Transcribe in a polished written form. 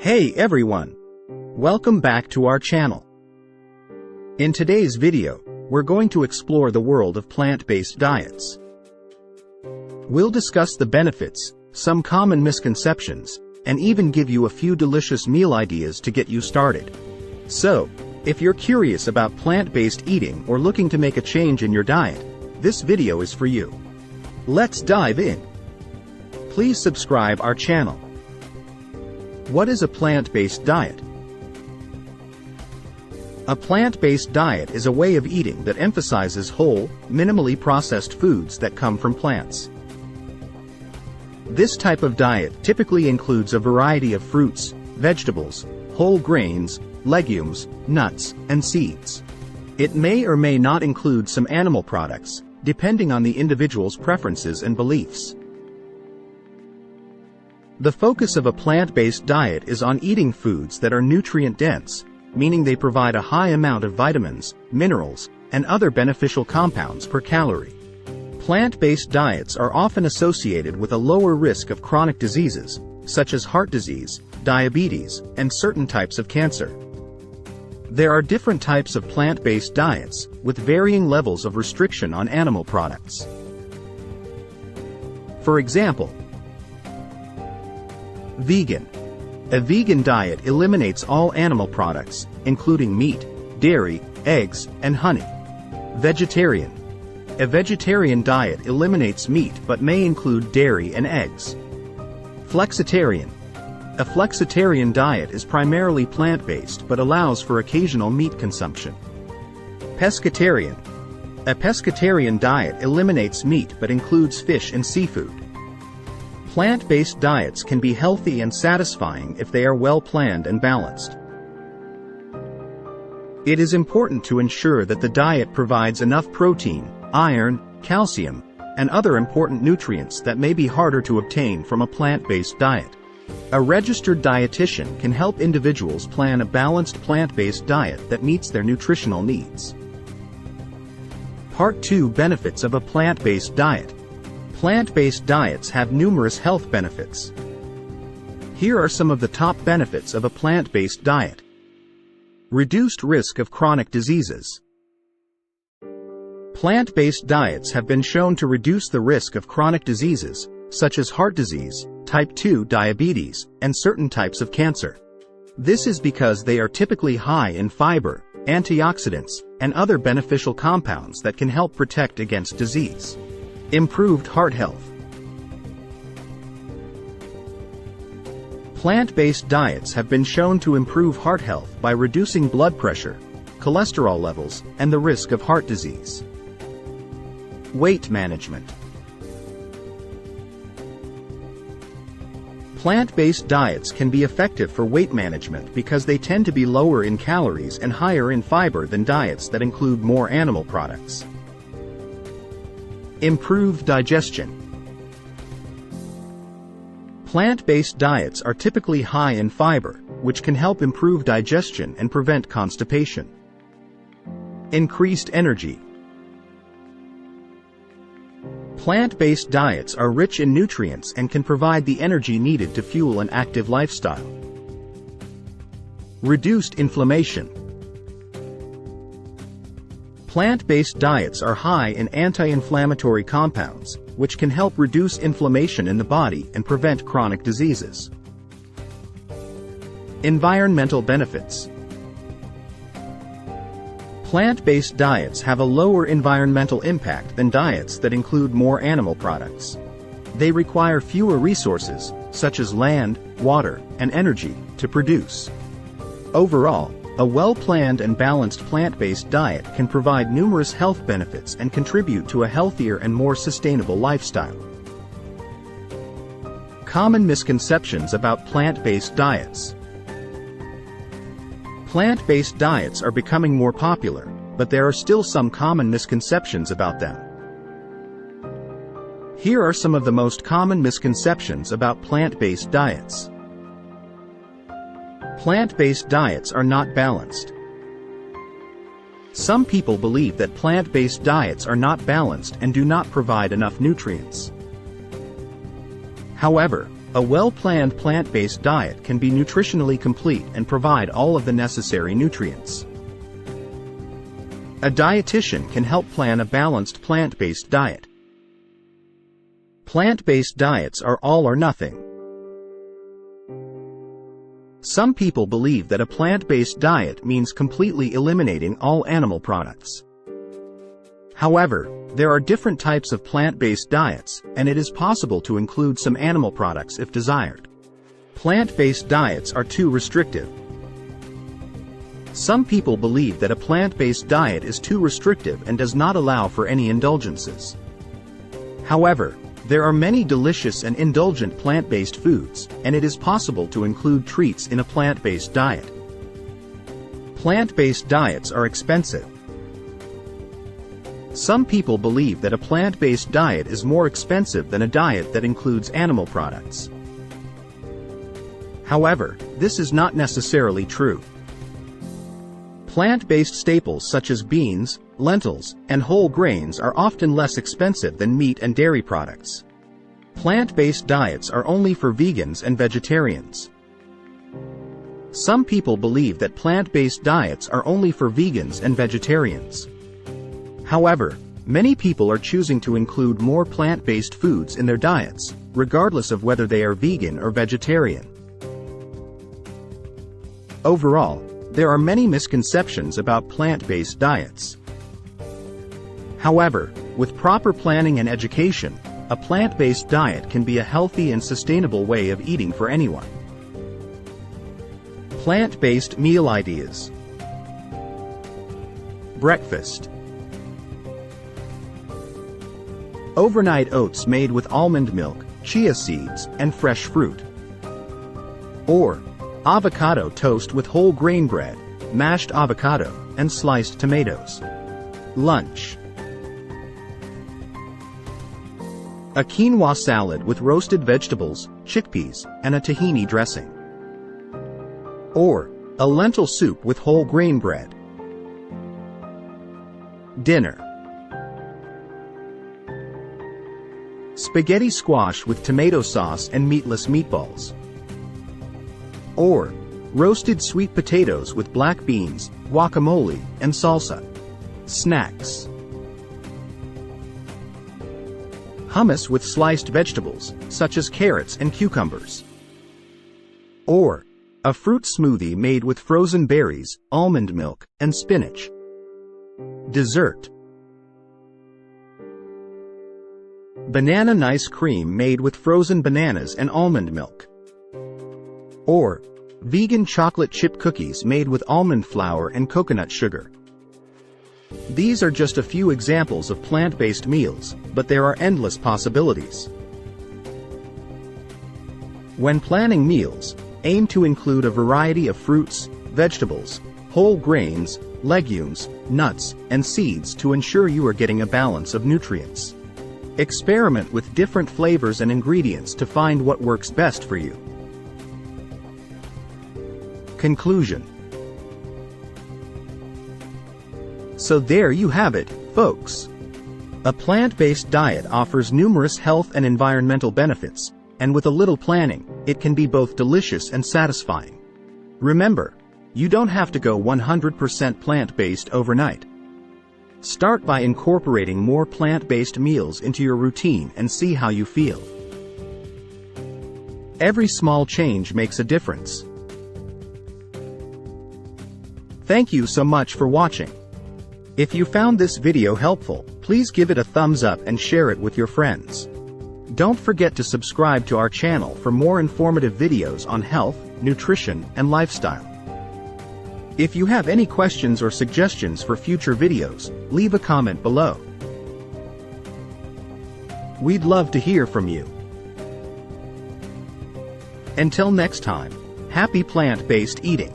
Hey everyone! Welcome back to our channel. In today's video, we're going to explore the world of plant-based diets. We'll discuss the benefits, some common misconceptions, and even give you a few delicious meal ideas to get you started. So, if you're curious about plant-based eating or looking to make a change in your diet, this video is for you. Let's dive in. Please subscribe our channel. What is a plant-based diet? A plant-based diet is a way of eating that emphasizes whole, minimally processed foods that come from plants. This type of diet typically includes a variety of fruits, vegetables, whole grains, legumes, nuts, and seeds. It may or may not include some animal products, depending on the individual's preferences and beliefs. The focus of a plant-based diet is on eating foods that are nutrient-dense, meaning they provide a high amount of vitamins, minerals, and other beneficial compounds per calorie. Plant-based diets are often associated with a lower risk of chronic diseases, such as heart disease, diabetes, and certain types of cancer. There are different types of plant-based diets, with varying levels of restriction on animal products. For example, vegan. A vegan diet eliminates all animal products, including meat, dairy, eggs, and honey. Vegetarian. A vegetarian diet eliminates meat but may include dairy and eggs. Flexitarian. A flexitarian diet is primarily plant-based but allows for occasional meat consumption. Pescatarian. A pescatarian diet eliminates meat but includes fish and seafood. Plant-based diets can be healthy and satisfying if they are well planned and balanced. It is important to ensure that the diet provides enough protein, iron, calcium, and other important nutrients that may be harder to obtain from a plant-based diet. A registered dietitian can help individuals plan a balanced plant-based diet that meets their nutritional needs. Part 2: Benefits of a plant-based diet. Plant-based diets have numerous health benefits. Here are some of the top benefits of a plant-based diet. Reduced risk of chronic diseases. Plant-based diets have been shown to reduce the risk of chronic diseases, such as heart disease, type 2 diabetes, and certain types of cancer. This is because they are typically high in fiber, antioxidants, and other beneficial compounds that can help protect against disease. Improved heart health. Plant-based diets have been shown to improve heart health by reducing blood pressure, cholesterol levels, and the risk of heart disease. Weight management. Plant-based diets can be effective for weight management because they tend to be lower in calories and higher in fiber than diets that include more animal products. Improved digestion. Plant-based diets are typically high in fiber, which can help improve digestion and prevent constipation. Increased energy. Plant-based diets are rich in nutrients and can provide the energy needed to fuel an active lifestyle. Reduced inflammation. Plant-based diets are high in anti-inflammatory compounds, which can help reduce inflammation in the body and prevent chronic diseases. Environmental benefits. Plant-based diets have a lower environmental impact than diets that include more animal products. They require fewer resources, such as land, water, and energy, to produce. Overall, a well-planned and balanced plant-based diet can provide numerous health benefits and contribute to a healthier and more sustainable lifestyle. Common misconceptions about plant-based diets. Plant-based diets are becoming more popular, but there are still some common misconceptions about them. Here are some of the most common misconceptions about plant-based diets. Plant-based diets are not balanced. Some people believe that plant-based diets are not balanced and do not provide enough nutrients. However, A well-planned plant-based diet can be nutritionally complete and provide all of the necessary nutrients. A dietitian can help plan a balanced plant-based diet. Plant-based diets are all or nothing. Some people believe that a plant-based diet means completely eliminating all animal products. However, there are different types of plant-based diets, and it is possible to include some animal products if desired. Plant-based diets are too restrictive. Some people believe that a plant-based diet is too restrictive and does not allow for any indulgences. However, there are many delicious and indulgent plant-based foods, and it is possible to include treats in a plant-based diet. Plant-based diets are expensive. Some people believe that a plant-based diet is more expensive than a diet that includes animal products. However, this is not necessarily true. Plant-based staples such as beans, lentils, and whole grains are often less expensive than meat and dairy products. Plant-based diets are only for vegans and vegetarians. Some people believe that plant-based diets are only for vegans and vegetarians. However, many people are choosing to include more plant-based foods in their diets, regardless of whether they are vegan or vegetarian. Overall, there are many misconceptions about plant-based diets. However, with proper planning and education, a plant-based diet can be a healthy and sustainable way of eating for anyone. Plant-based meal ideas. Breakfast. Overnight oats made with almond milk, chia seeds, and fresh fruit. Or, avocado toast with whole grain bread, mashed avocado, and sliced tomatoes. Lunch. A quinoa salad with roasted vegetables, chickpeas, and a tahini dressing. Or, a lentil soup with whole grain bread. Dinner. Spaghetti squash with tomato sauce and meatless meatballs. Or, roasted sweet potatoes with black beans, guacamole, and salsa. Snacks. Hummus with sliced vegetables, such as carrots and cucumbers. Or, a fruit smoothie made with frozen berries, almond milk, and spinach. Dessert. Banana nice cream made with frozen bananas and almond milk. Or, vegan chocolate chip cookies made with almond flour and coconut sugar. These are just a few examples of plant-based meals, but there are endless possibilities. When planning meals, aim to include a variety of fruits, vegetables, whole grains, legumes, nuts, and seeds to ensure you are getting a balance of nutrients. Experiment with different flavors and ingredients to find what works best for you. Conclusion. So there you have it, folks. A plant-based diet offers numerous health and environmental benefits, and with a little planning, it can be both delicious and satisfying. Remember, you don't have to go 100% plant-based overnight. Start by incorporating more plant-based meals into your routine and see how you feel. Every small change makes a difference. Thank you so much for watching. If you found this video helpful, please give it a thumbs up and share it with your friends. Don't forget to subscribe to our channel for more informative videos on health, nutrition, and lifestyle. If you have any questions or suggestions for future videos, leave a comment below. We'd love to hear from you. Until next time, happy plant-based eating.